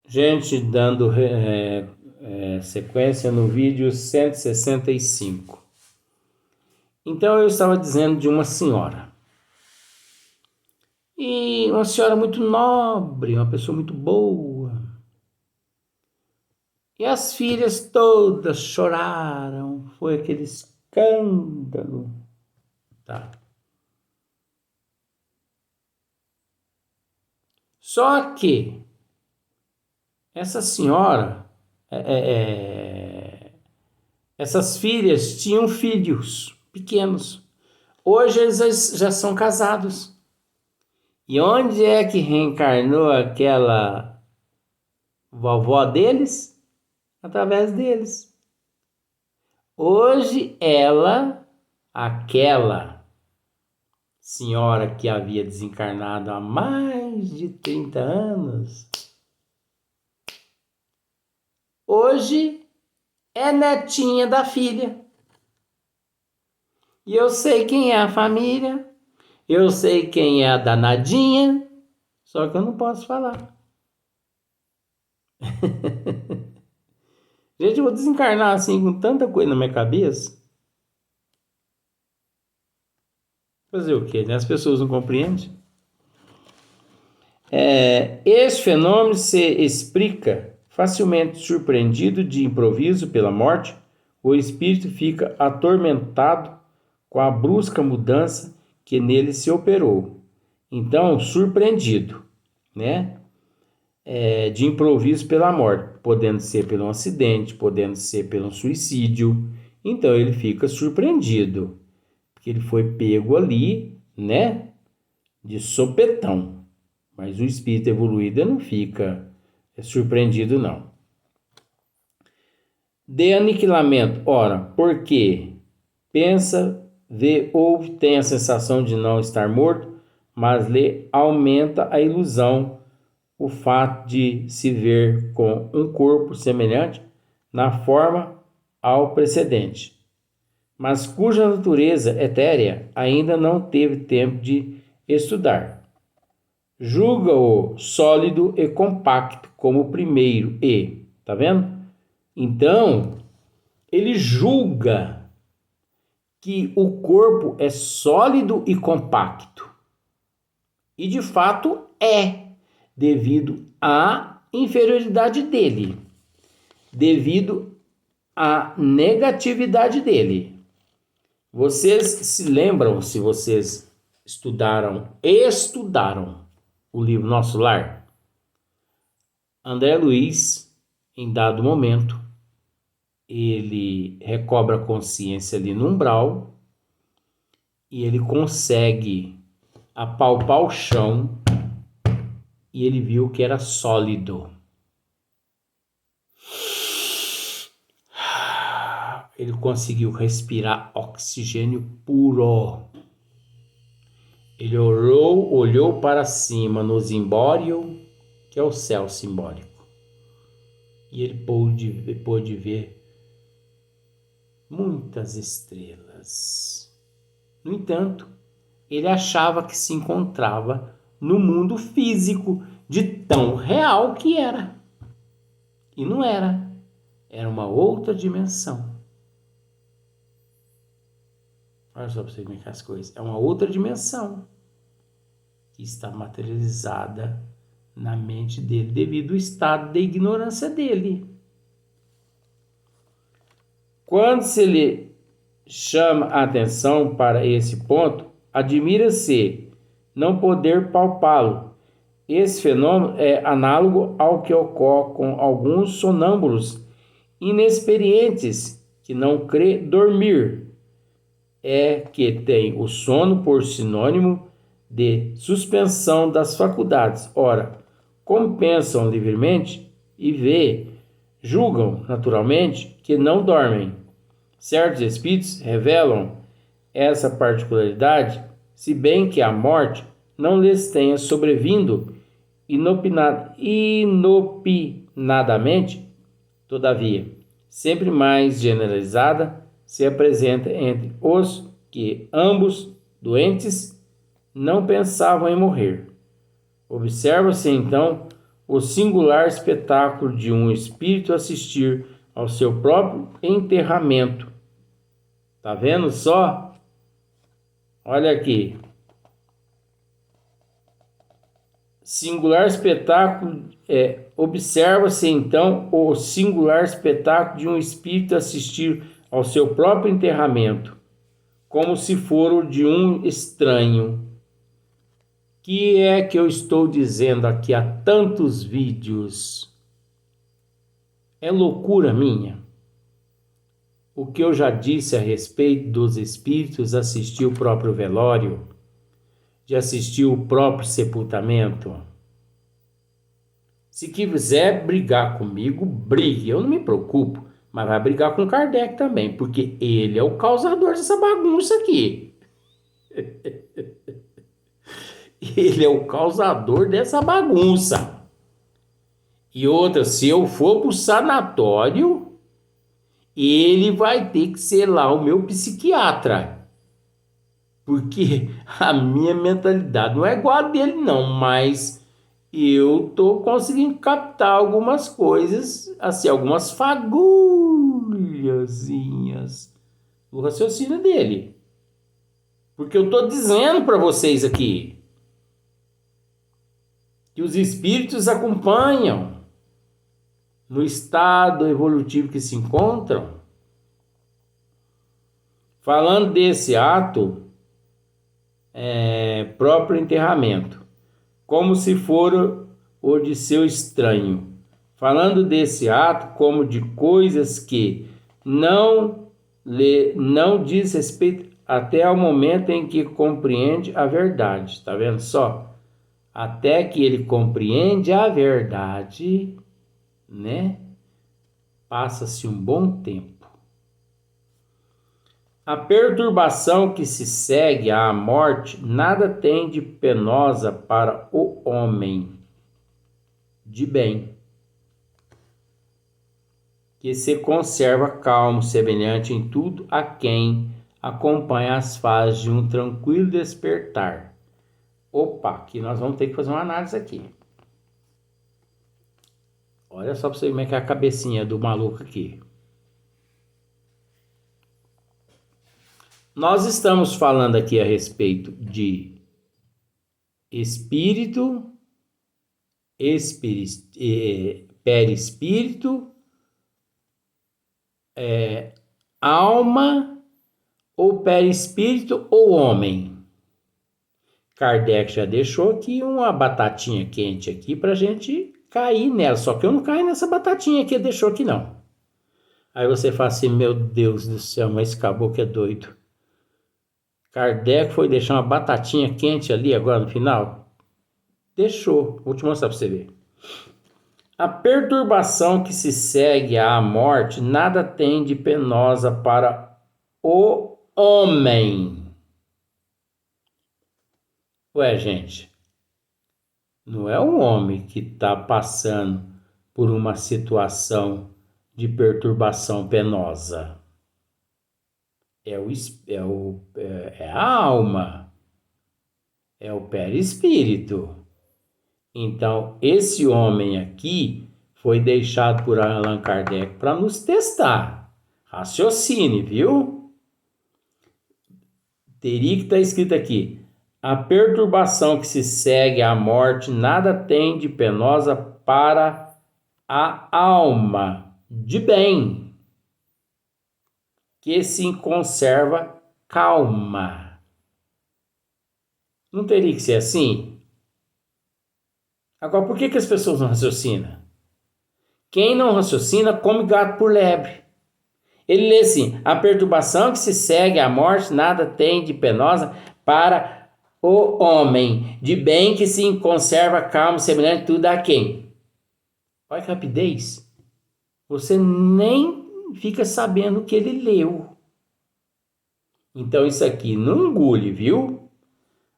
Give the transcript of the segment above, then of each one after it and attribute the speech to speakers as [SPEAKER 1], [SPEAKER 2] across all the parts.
[SPEAKER 1] Gente, dando sequência no vídeo 165. Então eu estava dizendo de uma senhora. E uma senhora muito nobre, uma pessoa muito boa. E as filhas todas choraram, foi aquele escândalo. Tá. Só que essa senhora, essas filhas tinham filhos pequenos. Hoje eles já são casados. E onde é que reencarnou aquela vovó deles? Através deles. Hoje aquela senhora que havia desencarnado há mais de 30 anos, hoje é netinha da filha. E eu sei quem é a família, eu sei quem é a danadinha, só que eu não posso falar. Gente, eu vou desencarnar assim com tanta coisa na minha cabeça. Fazer o quê? As pessoas não compreendem. Esse fenômeno se explica facilmente. Surpreendido de improviso pela morte, o espírito fica atormentado com a brusca mudança que nele se operou. Então, surpreendido, né? De improviso pela morte, podendo ser pelo acidente, podendo ser pelo suicídio. Então, ele fica surpreendido, porque ele foi pego ali, né? De sopetão. Mas o espírito evoluído não fica surpreendido, não. De aniquilamento, ora, porque pensa, vê, ouve, tem a sensação de não estar morto, mas lhe aumenta a ilusão o fato de se ver com um corpo semelhante na forma ao precedente, mas cuja natureza etérea ainda não teve tempo de estudar. Julga-o sólido e compacto como o primeiro tá vendo? Então, ele julga que o corpo é sólido e compacto. E de fato devido à inferioridade dele, devido à negatividade dele. Vocês se lembram, se vocês estudaram o livro Nosso Lar? André Luiz, em dado momento, ele recobra a consciência ali no umbral e ele consegue apalpar o chão e ele viu que era sólido. Ele conseguiu respirar oxigênio puro. Ele olhou para cima no zimbório, que é o céu simbólico. E ele pôde ver muitas estrelas. No entanto, ele achava que se encontrava no mundo físico, de tão real que era. E não era. Era uma outra dimensão. Olha só para você ver as coisas. É uma outra dimensão que está materializada na mente dele devido ao estado de ignorância dele. Quando se lhe chama a atenção para esse ponto, admira-se não poder palpá-lo. Esse fenômeno é análogo ao que ocorre com alguns sonâmbulos inexperientes que não crê dormir. É que tem o sono por sinônimo de suspensão das faculdades. Ora, como pensam livremente e julgam naturalmente que não dormem. Certos espíritos revelam essa particularidade, se bem que a morte não lhes tenha sobrevindo inopinadamente, todavia, sempre mais generalizada, se apresenta entre os que ambos doentes não pensavam em morrer. Observa-se então o singular espetáculo de um espírito assistir ao seu próprio enterramento. Tá vendo só? Olha aqui. Singular espetáculo, observa-se então o singular espetáculo de um espírito assistir ao seu próprio enterramento, como se for o de um estranho. Que é que eu estou dizendo aqui há tantos vídeos? É loucura minha. O que eu já disse a respeito dos espíritos assistir o próprio velório, de assistir o próprio sepultamento. Se quiser brigar comigo, brigue. Eu não me preocupo, mas vai brigar com Kardec também, porque ele é o causador dessa bagunça aqui. Ele é o causador dessa bagunça. E outra, se eu for pro sanatório, ele vai ter que ser lá o meu psiquiatra. Porque a minha mentalidade não é igual a dele não, mas eu tô conseguindo captar algumas coisas, assim, algumas fagulhazinhas do raciocínio dele. Porque eu tô dizendo para vocês aqui que os espíritos acompanham no estado evolutivo que se encontram. Falando desse ato, próprio enterramento, como se for o de seu estranho. Falando desse ato como de coisas que não diz respeito até ao momento em que compreende a verdade. Tá vendo só? Até que ele compreende a verdade, né? Passa-se um bom tempo. A perturbação que se segue à morte nada tem de penosa para o homem de bem, que se conserva calmo, semelhante em tudo a quem acompanha as fases de um tranquilo despertar. Opa, aqui nós vamos ter que fazer uma análise aqui. Olha só para você ver como é que é a cabecinha do maluco aqui. Nós estamos falando aqui a respeito de espírito, perispírito, alma, ou perispírito ou homem. Kardec já deixou aqui uma batatinha quente aqui para a gente cair nela, só que eu não caio nessa batatinha que ele deixou aqui não. Aí você fala assim, meu Deus do céu, mas esse caboclo é doido. Kardec foi deixar uma batatinha quente ali agora no final? Deixou. Vou te mostrar para você ver. A perturbação que se segue à morte nada tem de penosa para o homem. Ué, gente, não é o homem que está passando por uma situação de perturbação penosa. É a alma, é o perispírito. Então, esse homem aqui foi deixado por Allan Kardec para nos testar. Raciocine, viu? Teria que estar escrito aqui. A perturbação que se segue à morte nada tem de penosa para a alma de bem, que se conserva calma. Não teria que ser assim? Agora, por que as pessoas não raciocinam? Quem não raciocina come gato por lebre. Ele lê assim, a perturbação que se segue à morte nada tem de penosa para o homem, de bem que se conserva calmo, semelhante tudo a quem? Olha que rapidez. Você nem fica sabendo o que ele leu. Então isso aqui não engole, viu?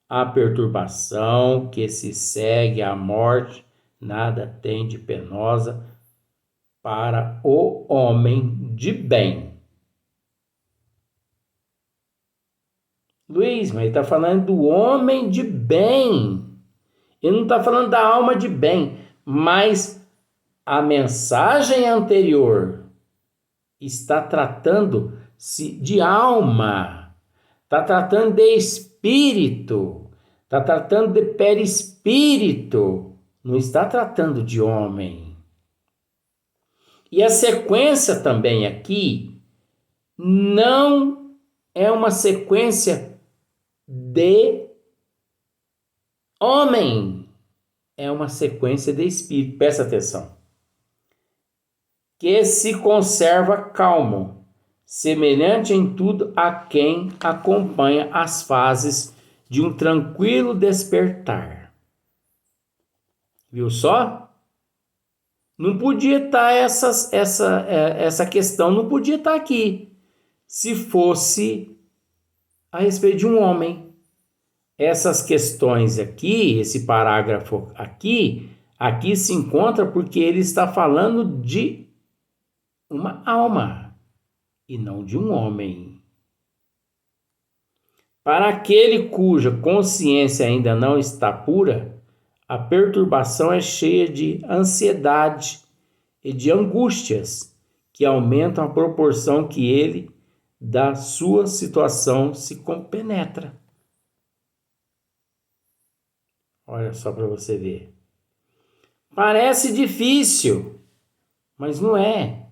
[SPEAKER 1] A perturbação que se segue à morte nada tem de penosa para o homem de bem. Luiz, mas ele está falando do homem de bem. Ele não está falando da alma de bem. Mas a mensagem anterior está tratando-se de alma, está tratando de espírito, está tratando de perispírito, não está tratando de homem. E a sequência também aqui não é uma sequência de homem, é uma sequência de espírito. Presta atenção. Que se conserva calmo, semelhante em tudo a quem acompanha as fases de um tranquilo despertar. Viu só? Não podia estar essa questão, não podia estar aqui, se fosse a respeito de um homem. Essas questões aqui, esse parágrafo aqui se encontra porque ele está falando de uma alma e não de um homem. Para aquele cuja consciência ainda não está pura, a perturbação é cheia de ansiedade e de angústias que aumentam a proporção que ele da sua situação se compenetra. Olha só para você ver. Parece difícil, mas não é.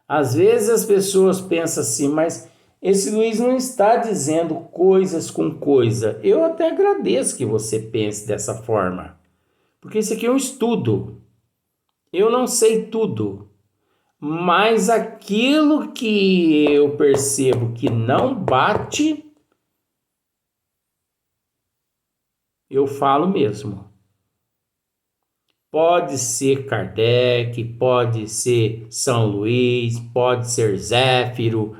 [SPEAKER 1] Às vezes as pessoas pensam assim, mas esse Luiz não está dizendo coisas com coisa. Eu até agradeço que você pense dessa forma, porque isso aqui é um estudo. Eu não sei tudo, mas aquilo que eu percebo que não bate, eu falo mesmo. Pode ser Kardec, pode ser São Luís, pode ser Zéfiro,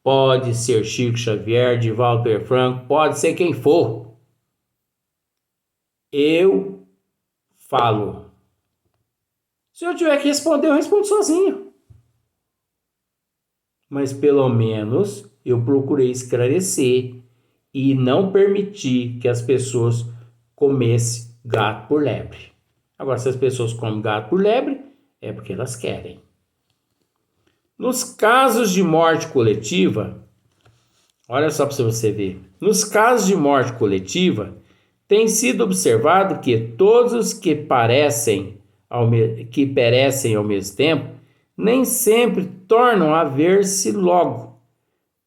[SPEAKER 1] pode ser Chico Xavier, Divaldo Pereira Franco, pode ser quem for. Eu falo. Se eu tiver que responder, eu respondo sozinho. Mas pelo menos eu procurei esclarecer e não permitir que as pessoas comessem gato por lebre. Agora, se as pessoas comem gato por lebre, é porque elas querem. Nos casos de morte coletiva, olha só para você ver. Nos casos de morte coletiva, tem sido observado que todos os que perecem ao mesmo tempo, nem sempre tornam a ver-se logo,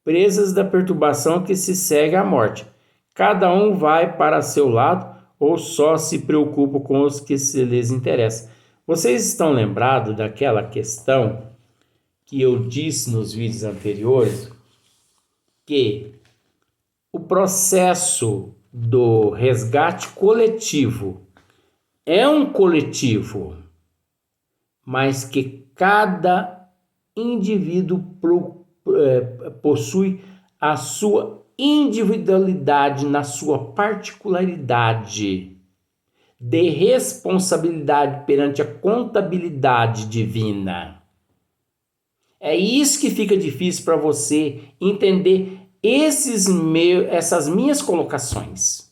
[SPEAKER 1] presas da perturbação que se segue à morte. Cada um vai para seu lado ou só se preocupa com os que se lhes interessam. Vocês estão lembrados daquela questão que eu disse nos vídeos anteriores, que o processo do resgate coletivo é um coletivo, mas que cada indivíduo possui a sua individualidade na sua particularidade de responsabilidade perante a contabilidade divina. É isso que fica difícil para você entender essas minhas colocações.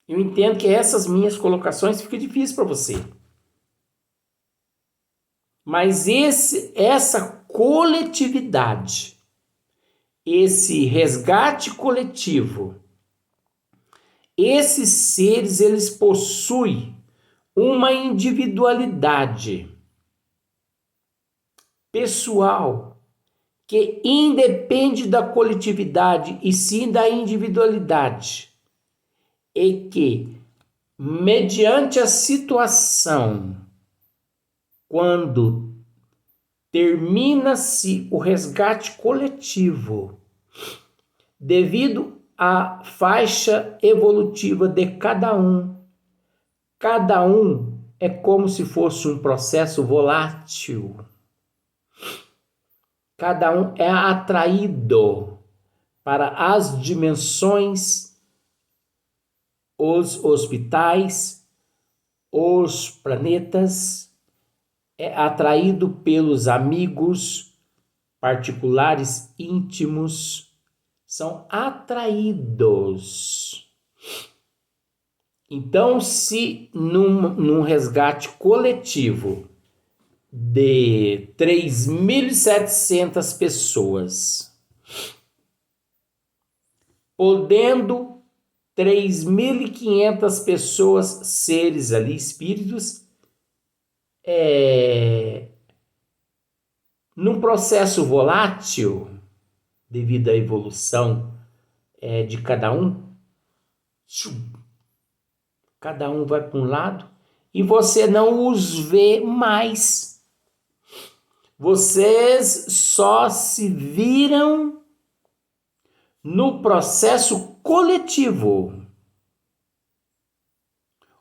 [SPEAKER 1] Eu entendo que essas minhas colocações ficam difíceis para você. Mas essa coletividade, esse resgate coletivo, esses seres, eles possuem uma individualidade pessoal que independe da coletividade e sim da individualidade. E que, mediante a situação, quando termina-se o resgate coletivo, devido à faixa evolutiva de cada um é como se fosse um processo volátil. Cada um é atraído para as dimensões, os hospitais, os planetas, é atraído pelos amigos particulares, íntimos, são atraídos. Então, se num resgate coletivo de 3.700 pessoas, podendo 3.500 pessoas, seres ali, espíritos, num processo volátil, devido à evolução de cada um vai para um lado e você não os vê mais. Vocês só se viram no processo coletivo,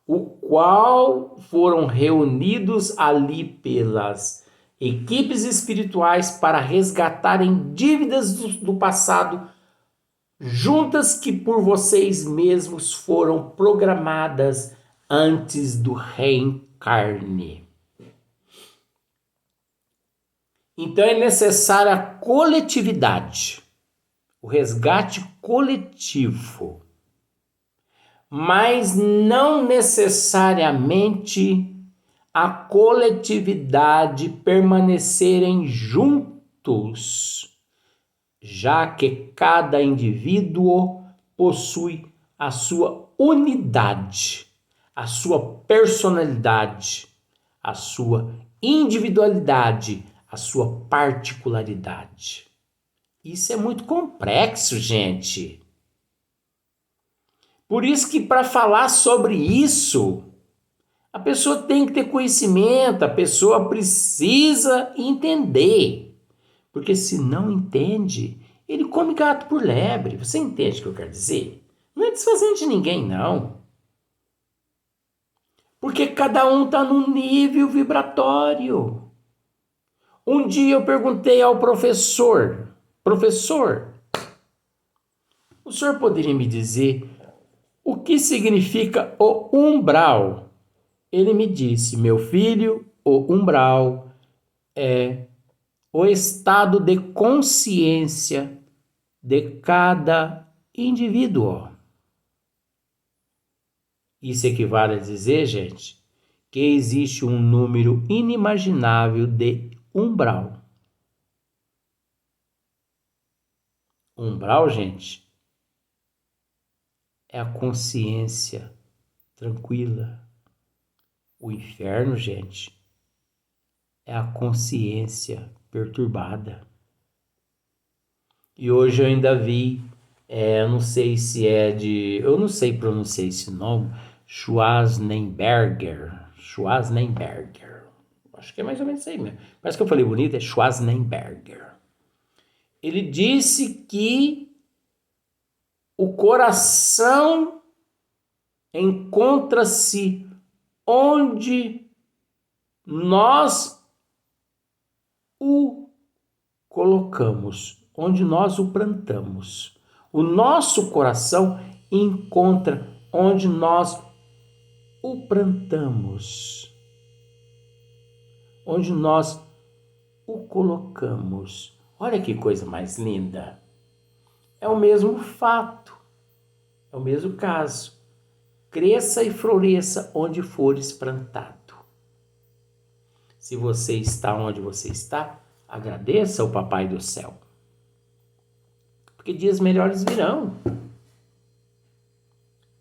[SPEAKER 1] o qual foram reunidos ali pelas equipes espirituais para resgatarem dívidas do passado, juntas que por vocês mesmos foram programadas antes do reencarne. Então é necessária a coletividade, o resgate coletivo, mas não necessariamente a coletividade permanecerem juntos, já que cada indivíduo possui a sua unidade, a sua personalidade, a sua individualidade, a sua particularidade. Isso é muito complexo, gente. Por isso que para falar sobre isso, a pessoa tem que ter conhecimento, a pessoa precisa entender. Porque se não entende, ele come gato por lebre. Você entende o que eu quero dizer? Não é desfazendo de ninguém, não. Porque cada um está num nível vibratório. Um dia eu perguntei ao professor, o senhor poderia me dizer o que significa o umbral? Ele me disse, meu filho, o umbral é o estado de consciência de cada indivíduo. Isso equivale a dizer, gente, que existe um número inimaginável de umbral. Umbral, gente, é a consciência tranquila. O inferno, gente, é a consciência perturbada. E hoje eu ainda vi, eu não sei se é de... Eu não sei pronunciar esse nome. Schwarzenegger. Acho que é mais ou menos isso aí mesmo. Parece que eu falei bonito, é Schwarzenegger. Ele disse que o coração encontra-se onde nós o colocamos, onde nós o plantamos. O nosso coração encontra onde nós o plantamos, onde nós o colocamos. Olha que coisa mais linda. É o mesmo fato, é o mesmo caso. Cresça e floresça onde fores plantado. Se você está onde você está, agradeça ao Papai do Céu. Porque dias melhores virão.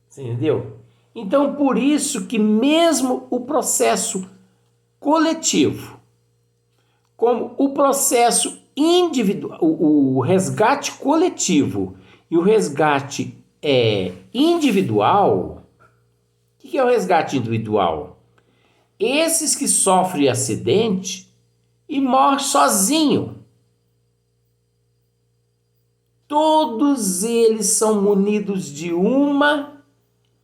[SPEAKER 1] Você entendeu? Então, por isso que mesmo o processo coletivo, como o processo individual, o resgate coletivo e o resgate individual, o que é o resgate individual? Esses que sofrem acidente e morrem sozinho. Todos eles são munidos de uma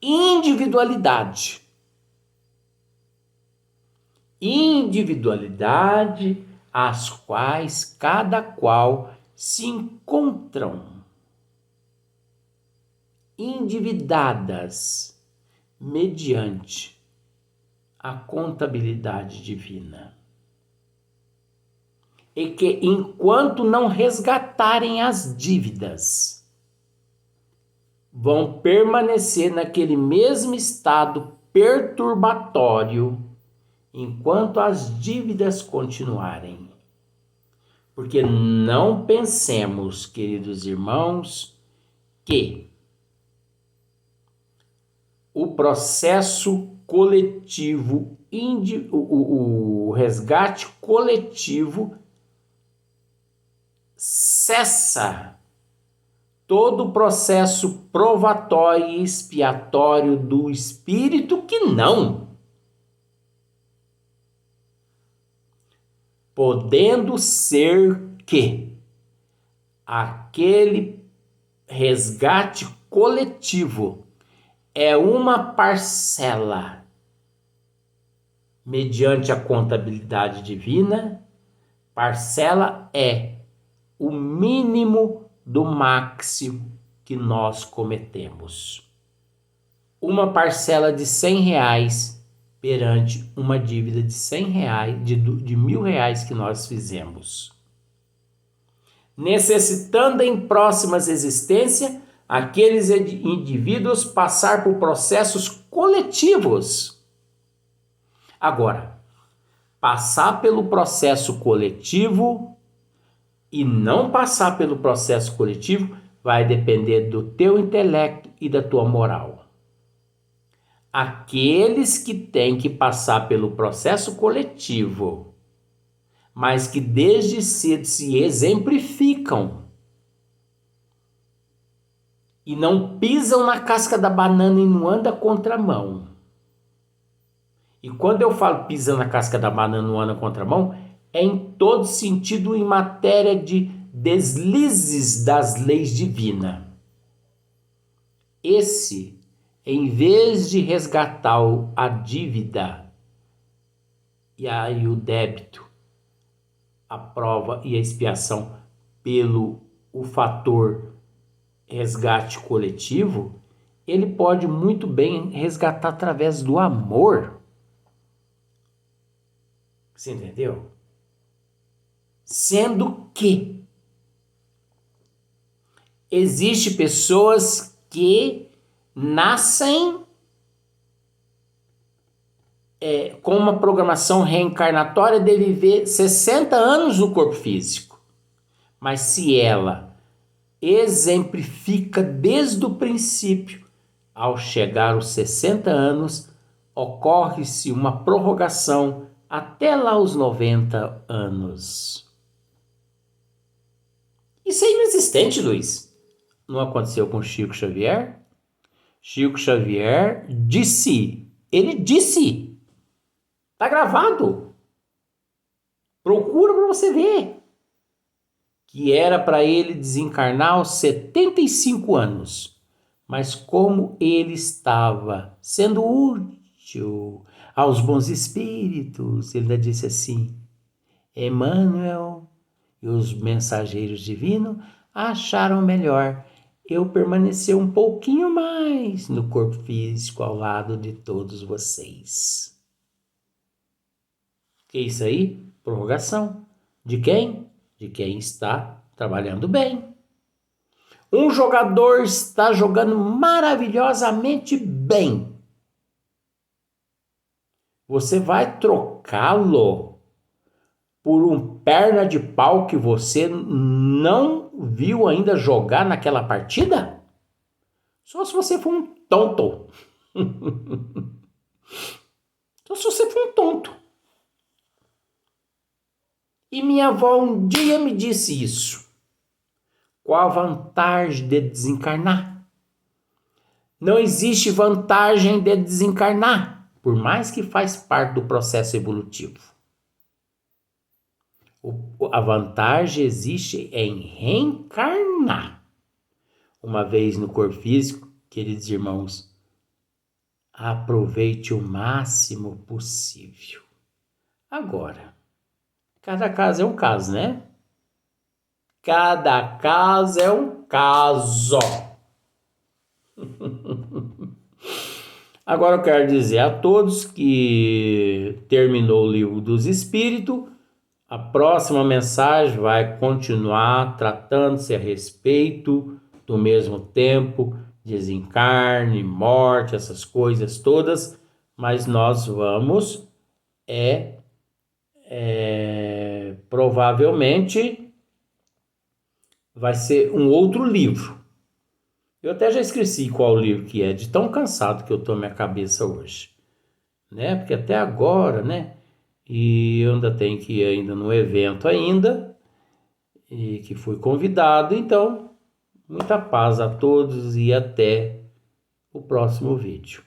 [SPEAKER 1] individualidade. Individualidade as quais cada qual se encontram endividadas mediante a contabilidade divina. E que enquanto não resgatarem as dívidas, vão permanecer naquele mesmo estado perturbatório enquanto as dívidas continuarem. Porque não pensemos, queridos irmãos, que o processo coletivo, o resgate coletivo cessa todo o processo provatório e expiatório do espírito, que não. Podendo ser que aquele resgate coletivo é uma parcela mediante a contabilidade divina, parcela é o mínimo do máximo que nós cometemos. Uma parcela de R$100 perante uma dívida de R$100, de R$1.000 que nós fizemos. Necessitando em próximas existências aqueles indivíduos passar por processos coletivos. Agora, passar pelo processo coletivo e não passar pelo processo coletivo vai depender do teu intelecto e da tua moral. Aqueles que têm que passar pelo processo coletivo, mas que desde cedo se exemplificam e não pisam na casca da banana e não andam contramão. E quando eu falo pisa na casca da banana e não anda contramão, é em todo sentido em matéria de deslizes das leis divinas. Esse, em vez de resgatar a dívida e aí o débito, a prova e a expiação pelo o fator resgate coletivo, ele pode muito bem resgatar através do amor. Você entendeu? Sendo que existe pessoas que nascem com uma programação reencarnatória de viver 60 anos no corpo físico. Mas se ela exemplifica desde o princípio, ao chegar aos 60 anos, ocorre-se uma prorrogação até lá os 90 anos. Isso é inexistente, Luiz. Não aconteceu com Chico Xavier? Chico Xavier disse, tá gravado, procura para você ver, que era para ele desencarnar aos 75 anos, mas como ele estava sendo útil aos bons espíritos, ele ainda disse assim, Emmanuel e os mensageiros divinos acharam melhor eu permanecer um pouquinho mais no corpo físico ao lado de todos vocês. Que é isso aí? Prorrogação. De quem? De quem está trabalhando bem. Um jogador está jogando maravilhosamente bem. Você vai trocá-lo por um perna de pau que você não viu ainda jogar naquela partida? Só se você for um tonto. Só se você for um tonto. E minha avó um dia me disse isso. Qual a vantagem de desencarnar? Não existe vantagem de desencarnar, por mais que faz parte do processo evolutivo. A vantagem existe em reencarnar. Uma vez no corpo físico, queridos irmãos, aproveite o máximo possível. Agora, cada caso é um caso, né? Cada caso é um caso. Agora eu quero dizer a todos que terminou o Livro dos Espíritos. A próxima mensagem vai continuar tratando-se a respeito do mesmo tempo desencarne, morte, essas coisas todas, mas nós vamos provavelmente vai ser um outro livro. Eu até já esqueci qual livro que é, de tão cansado que eu tô minha cabeça hoje, né? Porque até agora, né? E eu ainda tenho que ir ainda no evento ainda, e que fui convidado, então muita paz a todos e até o próximo vídeo.